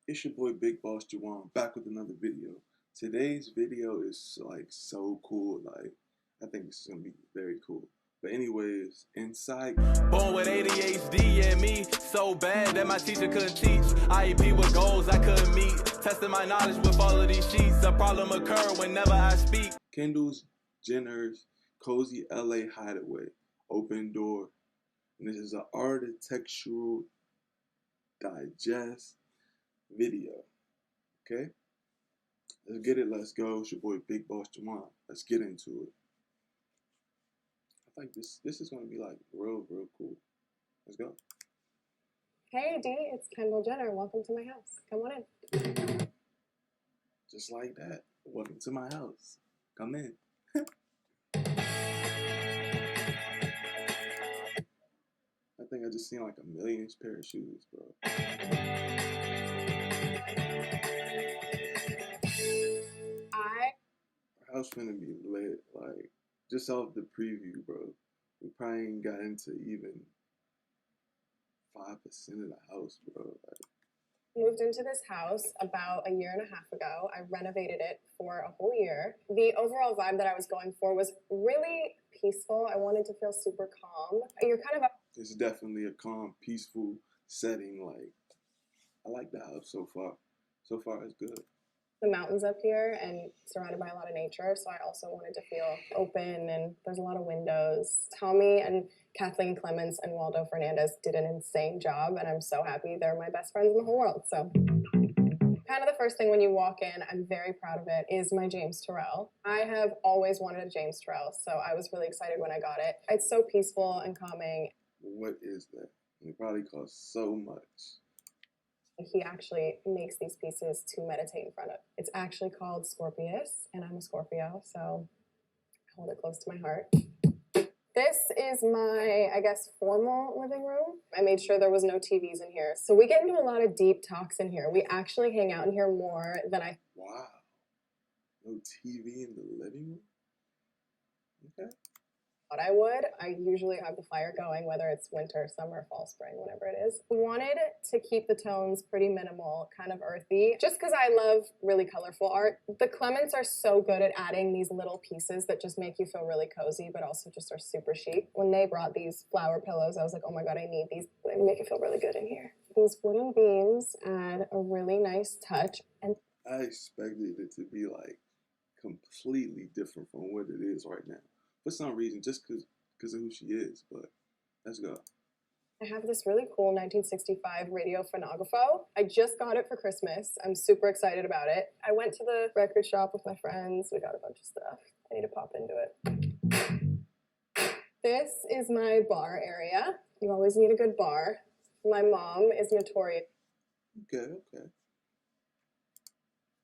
It's your boy BigBossJawon back with another video. Today's video is like so cool. Like I think this is gonna be very cool. But anyways, inside. Born with ADHD, yeah, me so bad that my teacher couldn't teach. IEP with goals I couldn't meet. Testing my knowledge with all of these sheets. A problem occur whenever I speak. Kendall's Jenner's Cozy LA Hideaway, open door. And this is an architectural digest video. Okay? Let's get it, let's go. It's your boy BigBossJawon. Let's get into it. I think this is gonna be like real cool. Let's go. Hey D, it's Kendall Jenner. Welcome to my house. Come on in. Just like that. Welcome to my house. Come in. I think I just seen like a million pair of shoes, bro. Our house finna be lit. Like, just off the preview, bro. We probably ain't got into even 5% of the house, bro. Like, Moved into this house about a year and a half ago. I renovated it for a whole year. The overall vibe that I was going for was really peaceful. I wanted to feel super calm. You're kind of it's definitely a calm, peaceful setting. Like, I like the house so far. So far, it's good. the mountains up here and surrounded by a lot of nature, so I also wanted to feel open, and there's a lot of windows. Tommy and Kathleen Clements and Waldo Fernandez did an insane job, and I'm so happy. They're my best friends in the whole world. So kind of the first thing when you walk in, I'm very proud of it, is my James Terrell. I have always wanted a James Terrell, so I was really excited when I got it. It's so peaceful and calming. What is that? It probably costs so much. He actually makes these pieces to meditate in front of. It's actually called Scorpius, and I'm a Scorpio, so I hold it close to my heart. This is my, I guess, formal living room. I made sure there was no TVs in here. So we get into a lot of deep talks in here. We actually hang out in here more than I... Wow. No TV in the living room? Okay. thought I would. I usually have the fire going, whether it's winter, summer, fall, spring, whatever it is. We wanted to keep the tones pretty minimal, kind of earthy, just because I love really colorful art. The Clements are so good at adding these little pieces that just make you feel really cozy, but also just are super chic. When they brought these flower pillows, I was like, oh my God, I need these. They make it feel really good in here. These wooden beams add a really nice touch. And I expected it to be like completely different from what it is right now. For some reason, just because of who she is, but let's go. I have this really cool 1965 radio phonographo. I just got it for Christmas. I'm super excited about it. I went to the record shop with my friends. We got a bunch of stuff. I need to pop into it. This is my bar area. You always need a good bar. My mom is notorious Okay.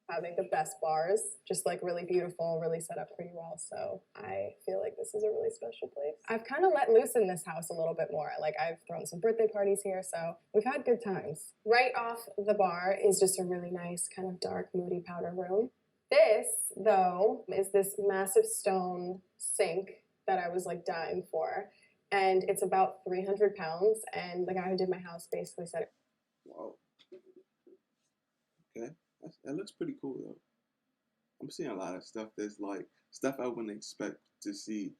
having the best bars, just like really beautiful, really set up pretty well. So I feel like this is a really special place. I've kind of let loose in this house a little bit more. Like I've thrown some birthday parties here, so we've had good times. Right off the bar is just a really nice kind of dark, moody powder room. This, though, is this massive stone sink that I was like dying for. And it's about 300 pounds. And the guy who did my house basically said, Wow. Okay. That looks pretty cool though. I'm seeing a lot of stuff that's like stuff I wouldn't expect to see.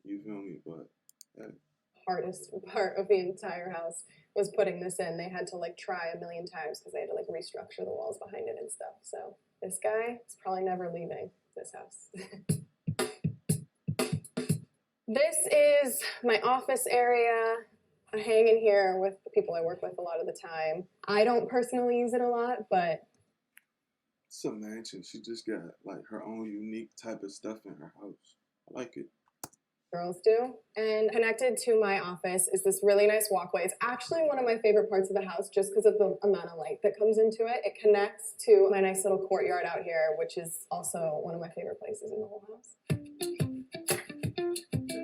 You feel me? But yeah. hardest part of the entire house was putting this in. They had to like try a million times because they had to like restructure the walls behind it and stuff. So this guy is probably never leaving this house. This is my office area. I hang in here with the people I work with a lot of the time. I don't personally use it a lot, but It's a mansion. She just got like her own unique type of stuff in her house. I like it. girls do. And connected to my office is this really nice walkway. It's actually one of my favorite parts of the house just because of the amount of light that comes into it. It connects to my nice little courtyard out here, which is also one of my favorite places in the whole house.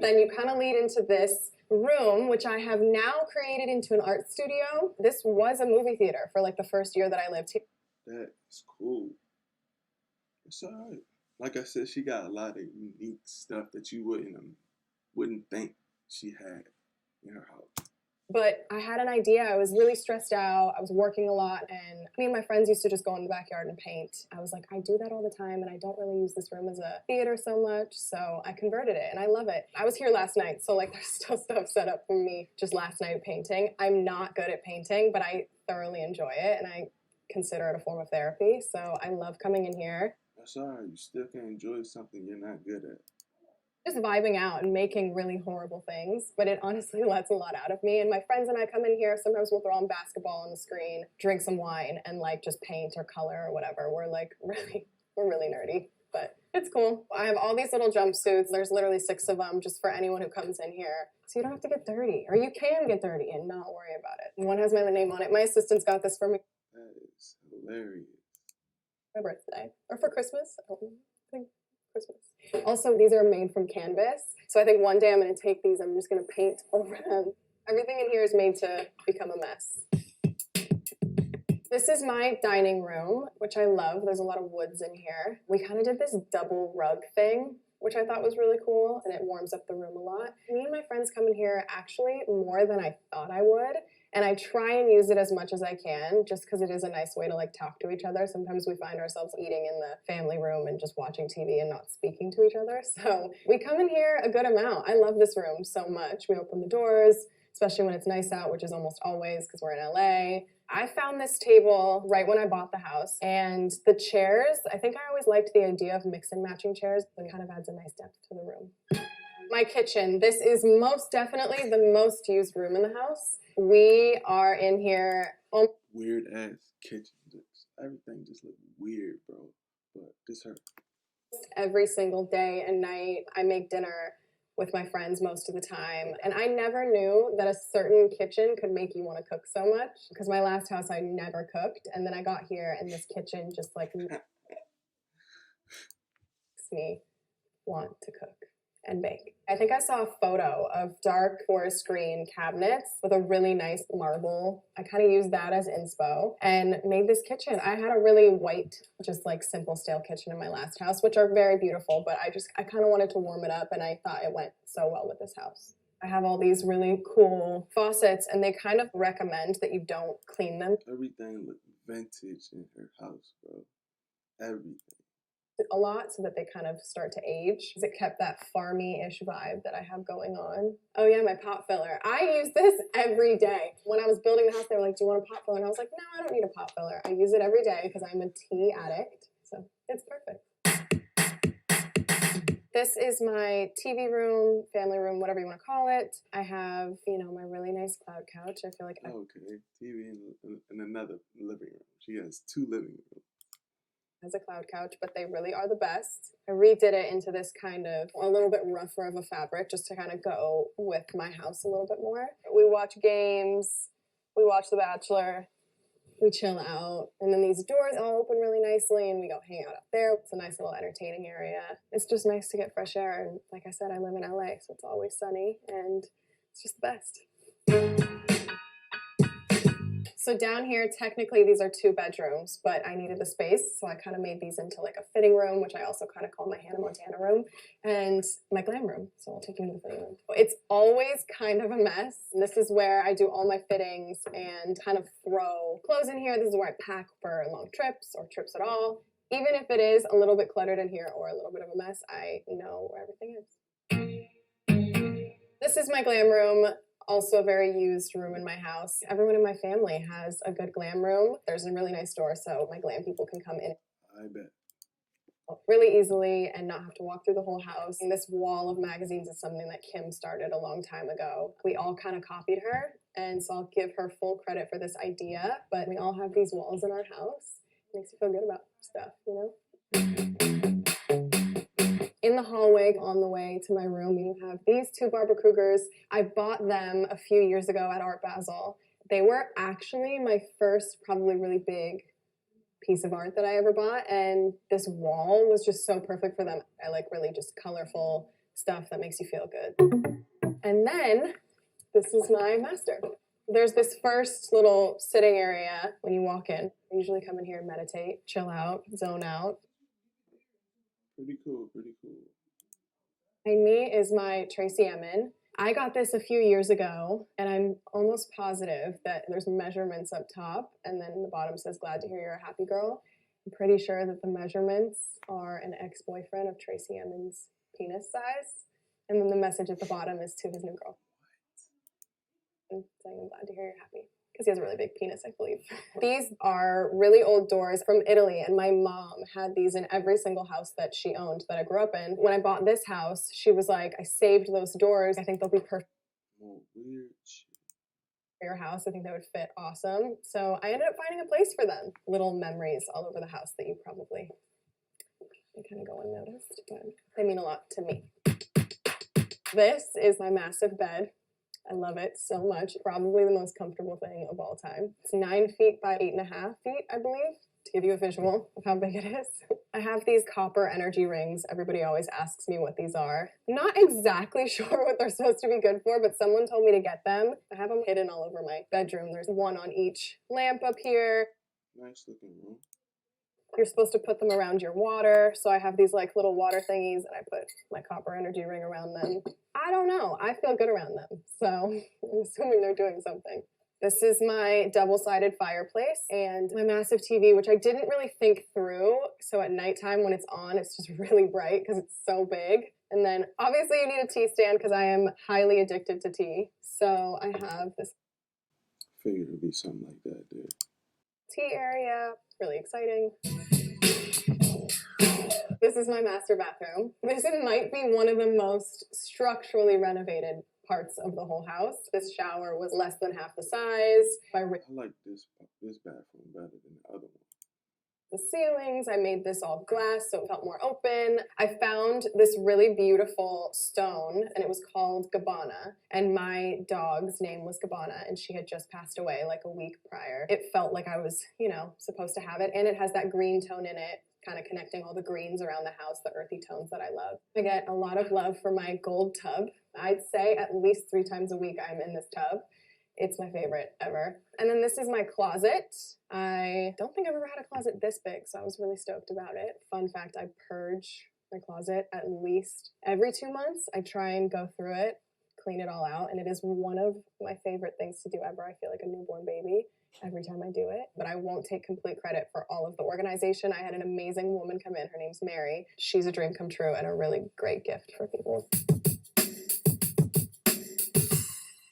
Then you kind of lead into this room, which I have now created into an art studio. This was a movie theater for like the first year that I lived here. That is cool. It's alright. Like I said, she got a lot of unique stuff that you wouldn't think she had in her house. But I had an idea. I was really stressed out. I was working a lot, and me and my friends used to just go in the backyard and paint. I was like, I do that all the time, and I don't really use this room as a theater so much, so I converted it, and I love it. I was here last night, so like there's still stuff set up for me just last night painting. I'm not good at painting, but I thoroughly enjoy it, and I consider it a form of therapy, so I love coming in here. That's alright, you still can enjoy something you're not good at. Just vibing out and making really horrible things, but it honestly lets a lot out of me. And my friends and I come in here, sometimes we'll throw on basketball on the screen, drink some wine, and like just paint or color or whatever. We're really nerdy, but it's cool. I have all these little jumpsuits. There's literally 6 of them just for anyone who comes in here. So you don't have to get dirty, or you can get dirty and not worry about it. One has my name on it. My assistant's got this for me. That is hilarious. My birthday, or for Christmas, I don't know. I think Christmas. Also, these are made from canvas, so I think one day I'm going to take these, I'm just going to paint over them. Everything in here is made to become a mess. This is my dining room, which I love. There's a lot of woods in here. We kind of did this double rug thing, which I thought was really cool, and it warms up the room a lot. Me and my friends come in here actually more than I thought I would. And I try and use it as much as I can, just because it is a nice way to like talk to each other. Sometimes we find ourselves eating in the family room and just watching TV and not speaking to each other. So we come in here a good amount. I love this room so much. We open the doors, especially when it's nice out, which is almost always because we're in LA. I found this table right when I bought the house, and the chairs, I think I always liked the idea of mix and matching chairs. It kind of adds a nice depth to the room. My kitchen. This is most definitely the most used room in the house. We are in here. Weird ass kitchen. Everything just look weird, bro. But this hurt. Every single day and night, I make dinner with my friends most of the time. And I never knew that a certain kitchen could make you want to cook so much. Because my last house, I never cooked. And then I got here, and this kitchen just like makes me want to cook and bake. I think I saw a photo of dark forest green cabinets with a really nice marble. I kind of used that as inspo and made this kitchen. I had a really white, just like simple stale kitchen in my last house, which are very beautiful, but I kind of wanted to warm it up, and I thought it went so well with this house. I have all these really cool faucets, and they kind of recommend that you don't clean them. Everything looked vintage in her house, bro. Everything. A lot so that they kind of start to age. It kept that farmy-ish vibe that I have going on. Oh yeah, my pot filler. I use this every day. When I was building the house, they were like, do you want a pot filler? And I was like, no, I don't need a pot filler. I use it every day because I'm a tea addict. So it's perfect. This is my TV room, family room, whatever you want to call it. I have, my really nice cloud couch. I feel like okay, TV in another living room. She has 2 living rooms. As a cloud couch, but they really are the best. I redid it into this kind of a little bit rougher of a fabric just to kind of go with my house a little bit more. We watch games, we watch The Bachelor, we chill out, and then these doors all open really nicely and we go hang out up there. It's a nice little entertaining area. It's just nice to get fresh air, and like I said, I live in LA, so it's always sunny and it's just the best. So down here, technically these are 2 bedrooms, but I needed the space, so I kind of made these into like a fitting room, which I also kind of call my Hannah Montana room, and my glam room. So I'll take you into the fitting room. It's always kind of a mess. This is where I do all my fittings and kind of throw clothes in here. This is where I pack for long trips or trips at all. Even if it is a little bit cluttered in here or a little bit of a mess, I know where everything is. This is my glam room. Also a very used room in my house. Everyone in my family has a good glam room. There's a really nice door so my glam people can come in. I bet. Really easily and not have to walk through the whole house. And this wall of magazines is something that Kim started a long time ago. We all kind of copied her, and so I'll give her full credit for this idea, but we all have these walls in our house. It makes you feel good about stuff, In the hallway on the way to my room, you have these 2 Barbara Krugers. I bought them a few years ago at Art Basel. They were actually my first probably really big piece of art that I ever bought, and this wall was just so perfect for them. I like really just colorful stuff that makes you feel good. And then this is my master. There's this first little sitting area when you walk in. I usually come in here and meditate, chill out, zone out. Pretty cool, pretty cool. Behind me is my Tracy Emin. I got this a few years ago, and I'm almost positive that there's measurements up top, and then the bottom says, glad to hear you're a happy girl. I'm pretty sure that the measurements are an ex-boyfriend of Tracy Emin's penis size, and then the message at the bottom is to his new girl. I'm saying I'm glad to hear you're happy. Because he has a really big penis, I believe. These are really old doors from Italy, and my mom had these in every single house that she owned that I grew up in. When I bought this house, she was like, I saved those doors. I think they'll be perfect Weird shit. for your house. I think they would fit awesome. So I ended up finding a place for them. Little memories all over the house that you probably kind of go unnoticed, but they mean a lot to me. This is my massive bed. I love it so much. Probably the most comfortable thing of all time. It's 9 feet by 8.5 feet, I believe, to give you a visual of how big it is. I have these copper energy rings. Everybody always asks me what these are. Not exactly sure what they're supposed to be good for, but someone told me to get them. I have them hidden all over my bedroom. There's one on each lamp up here. Nice looking room. You're supposed to put them around your water. So I have these like little water thingies and I put my copper energy ring around them. I don't know. I feel good around them. So I'm assuming they're doing something. This is my double-sided fireplace and my massive TV, which I didn't really think through. So at nighttime when it's on, it's just really bright because it's so big. And then obviously you need a tea stand because I am highly addicted to tea. So I have this. Figured it'd be something like that there. Tea area, really exciting. This is my master bathroom. This might be one of the most structurally renovated parts of the whole house. This shower was less than half the size. I like this bathroom better than the other one. The ceilings, I made this all glass so it felt more open. I found this really beautiful stone and it was called Gabbana, and my dog's name was Gabbana and she had just passed away like a week prior. It felt like I was, you know, supposed to have it, and it has that green tone in it, kind of connecting all the greens around the house, the earthy tones that I love. I get a lot of love for my gold tub. I'd say at least 3 times a week I'm in this tub. It's my favorite ever. And then this is my closet. I don't think I've ever had a closet this big, so I was really stoked about it. Fun fact, I purge my closet at least every 2 months. I try and go through it, clean it all out, and it is one of my favorite things to do ever. I feel like a newborn baby every time I do it, but I won't take complete credit for all of the organization. I had an amazing woman come in. Her name's Mary. She's a dream come true and a really great gift for people.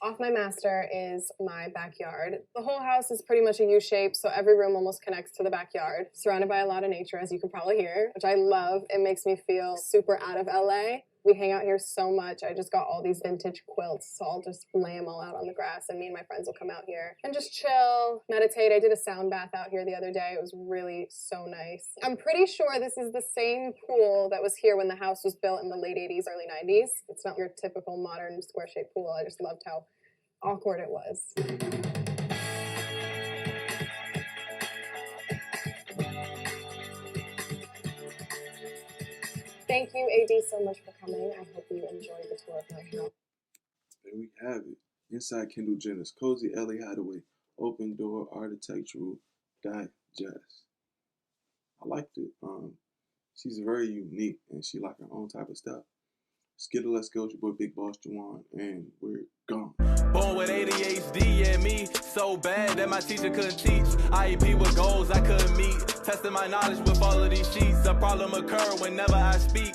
Off my master is my backyard. The whole house is pretty much a U-shape, so every room almost connects to the backyard. Surrounded by a lot of nature, as you can probably hear, which I love. It makes me feel super out of LA. We hang out here so much. I just got all these vintage quilts, so I'll just lay them all out on the grass, and me and my friends will come out here and just chill, meditate. I did a sound bath out here the other day. It was really so nice. I'm pretty sure this is the same pool that was here when the house was built in the late 80s, early 90s. It's not your typical modern square-shaped pool. I just loved how awkward it was. Thank you, AD, so much for coming. I hope you enjoyed the tour of my house. There we have it. Inside Kendall Jenner's cozy LA Hideaway open door architectural digest. I liked it. She's very unique and she like her own type of stuff. Skittle, let's go. It's your boy BigBossJawon, and we're gone. Born with ADHD and me so bad that my teacher couldn't teach. IEP with goals I couldn't meet. Testing my knowledge with all of these sheets. A problem occur whenever I speak.